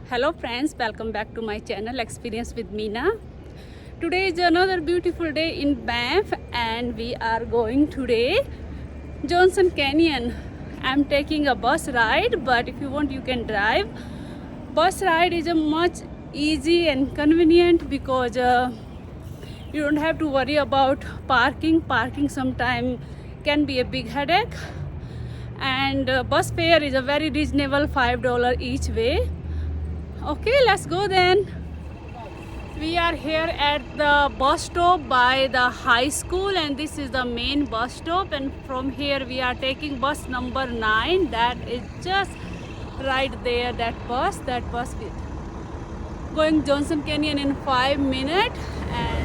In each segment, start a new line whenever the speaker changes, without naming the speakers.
Hello friends, welcome back to my channel Experience with Meena. Today is another beautiful day in Banff and we are going today Johnston Canyon. I'm taking a bus ride, but if you want you can drive. Bus ride is a much easy and convenient because you don't have to worry about parking. Parking sometime can be a big headache, and bus fare is a very reasonable $5 each way. Okay, let's go then. We are here at the bus stop by the high school, and this is the main bus stop, and from here we are taking bus number 9. That is just right there, that bus going Johnston Canyon in 5 minutes. And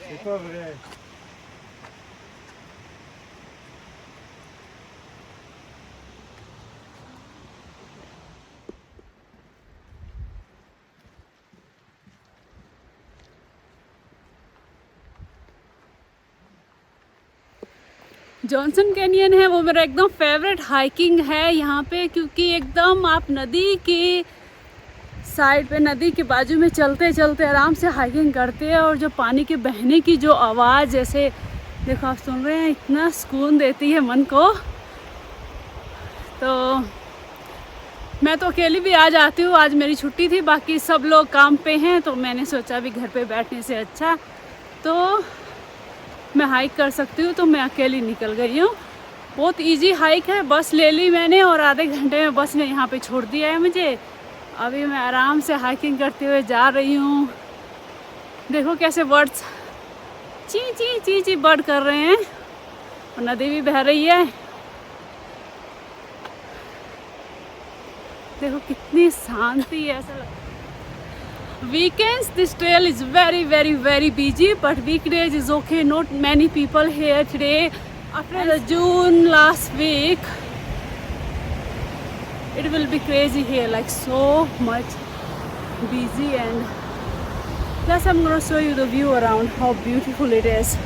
C'est pas vrai.
Johnson canyon है वो मेरा एकदम favourite hiking है यहाँ पे, क्योंकि एकदम आप नदी के साइड पे, नदी के बाजू में चलते चलते आराम से हाइकिंग करते हैं, और जो पानी के बहने की जो आवाज़ जैसे देखो आप सुन रहे हैं, इतना सुकून देती है मन को। तो मैं तो अकेली भी आ जाती हूँ, आज मेरी छुट्टी थी, बाकी सब लोग काम पे हैं, तो मैंने सोचा भी घर पे बैठने से अच्छा तो मैं हाइक कर सकती हूँ, तो मैं अकेली निकल गई हूँ। बहुत इजी हाइक है, बस ले ली मैंने और आधे घंटे में बस ने यहाँ पे छोड़ दिया है मुझे। अभी मैं आराम से हाइकिंग करते हुए जा रही हूँ। देखो कैसे बर्ड्स ची ची ची ची बर्ड कर रहे हैं, नदी भी बह रही है। देखो कितनी शांति है, ऐसा लगता है। Weekends this trail is very busy, but weekdays is okay. Not many people here today. After the June last week, it will be crazy here, like so much busy. And plus I'm gonna show you the view around, how beautiful it is.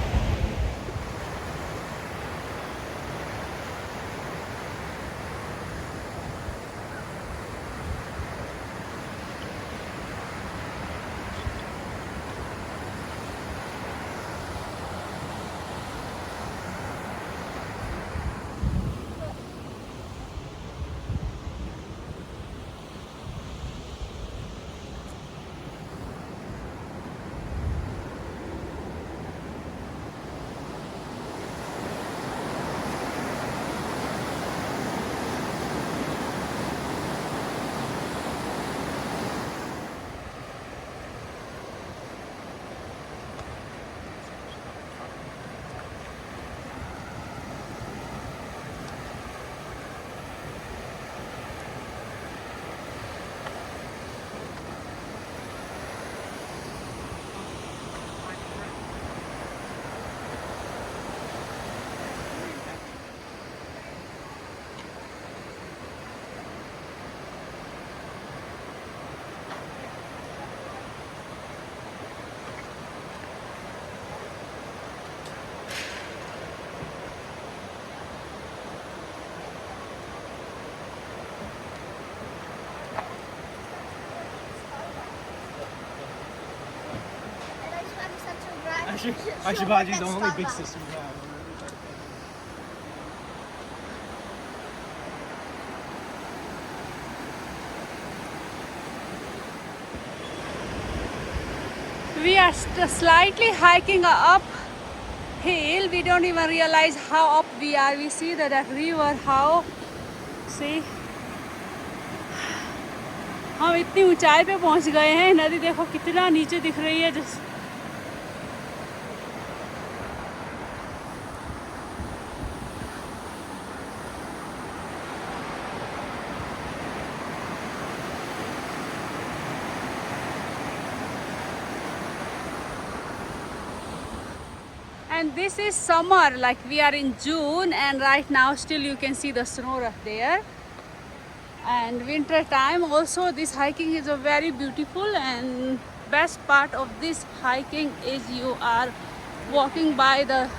Ashibadi is the only big system we have.
We are slightly hiking up hill. We don't even realize how up we are. We see that river, how, see, हम इतनी ऊंचाई पे पहुंच गए हैं। नदी देखो कितना नीचे दिख रही है। Just and this is summer, like we are in June, and right now still you can see the snow up there. And winter time also, this hiking is a very beautiful, and best part of this hiking is you are walking by the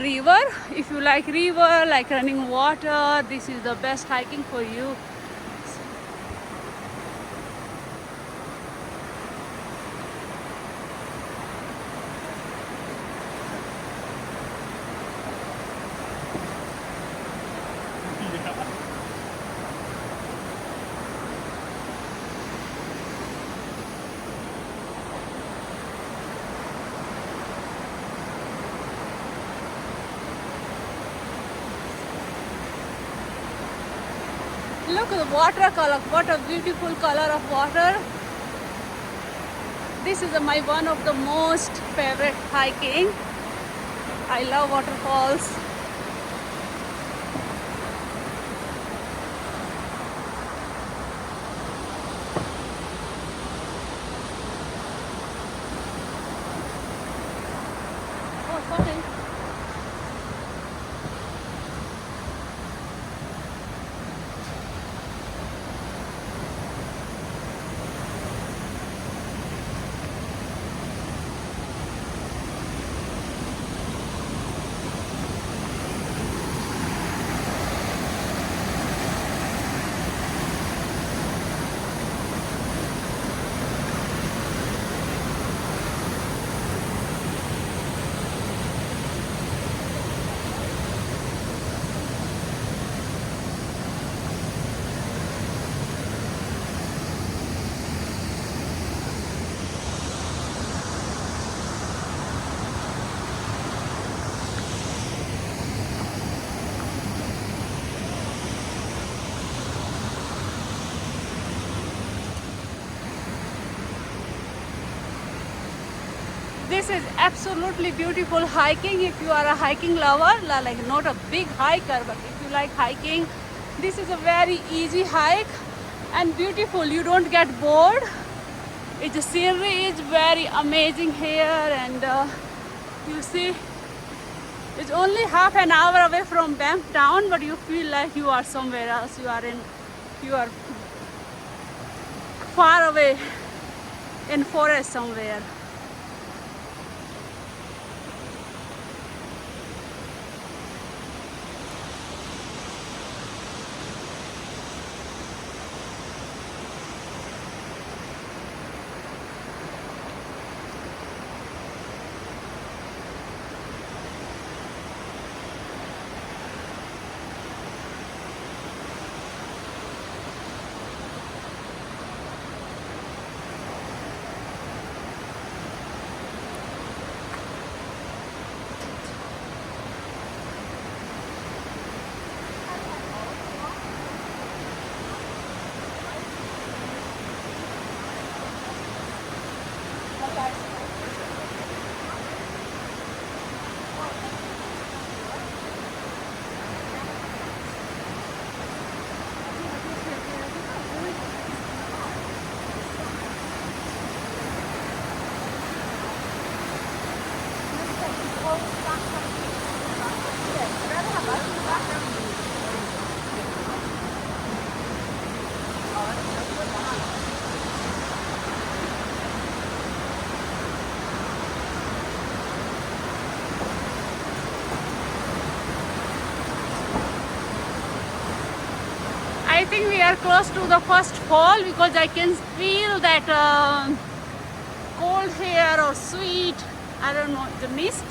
river. If you like river, like running water, this is the best hiking for you. Look at the water color, what a beautiful color of water. This is my one of the most favorite hiking. I love waterfalls. Oh, sorry. this is absolutely beautiful hiking if you are a hiking lover, like not a big hiker, but if you like hiking, this is a very easy hike and beautiful. You don't get bored. The scenery is very amazing here, and you see it's only half an hour away from Banff town, but you feel like you are somewhere else. You are far away in forest somewhere. I think we are close to the first fall because I can feel that cold here or sweet, I don't know, the mist.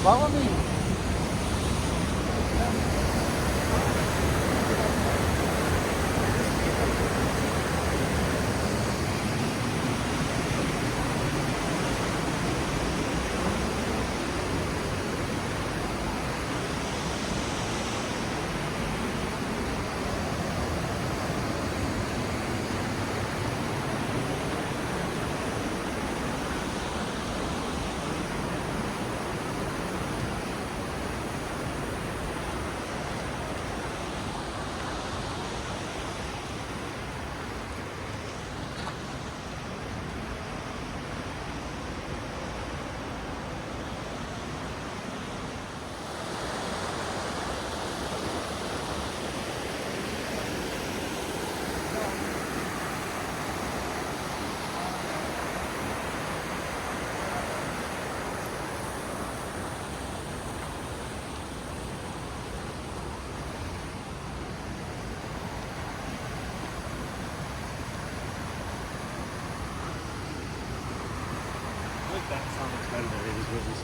Follow me. That sounds much better than it is with this.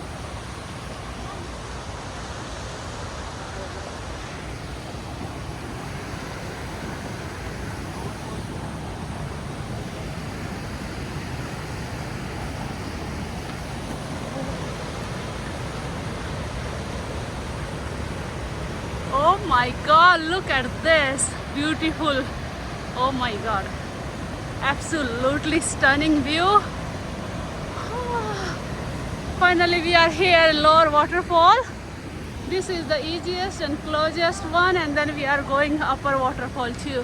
Oh my god, look at this. Beautiful. Oh my god. Absolutely stunning view. Finally we are here, lower waterfall. This is the easiest and closest one, and then we are going upper waterfall too.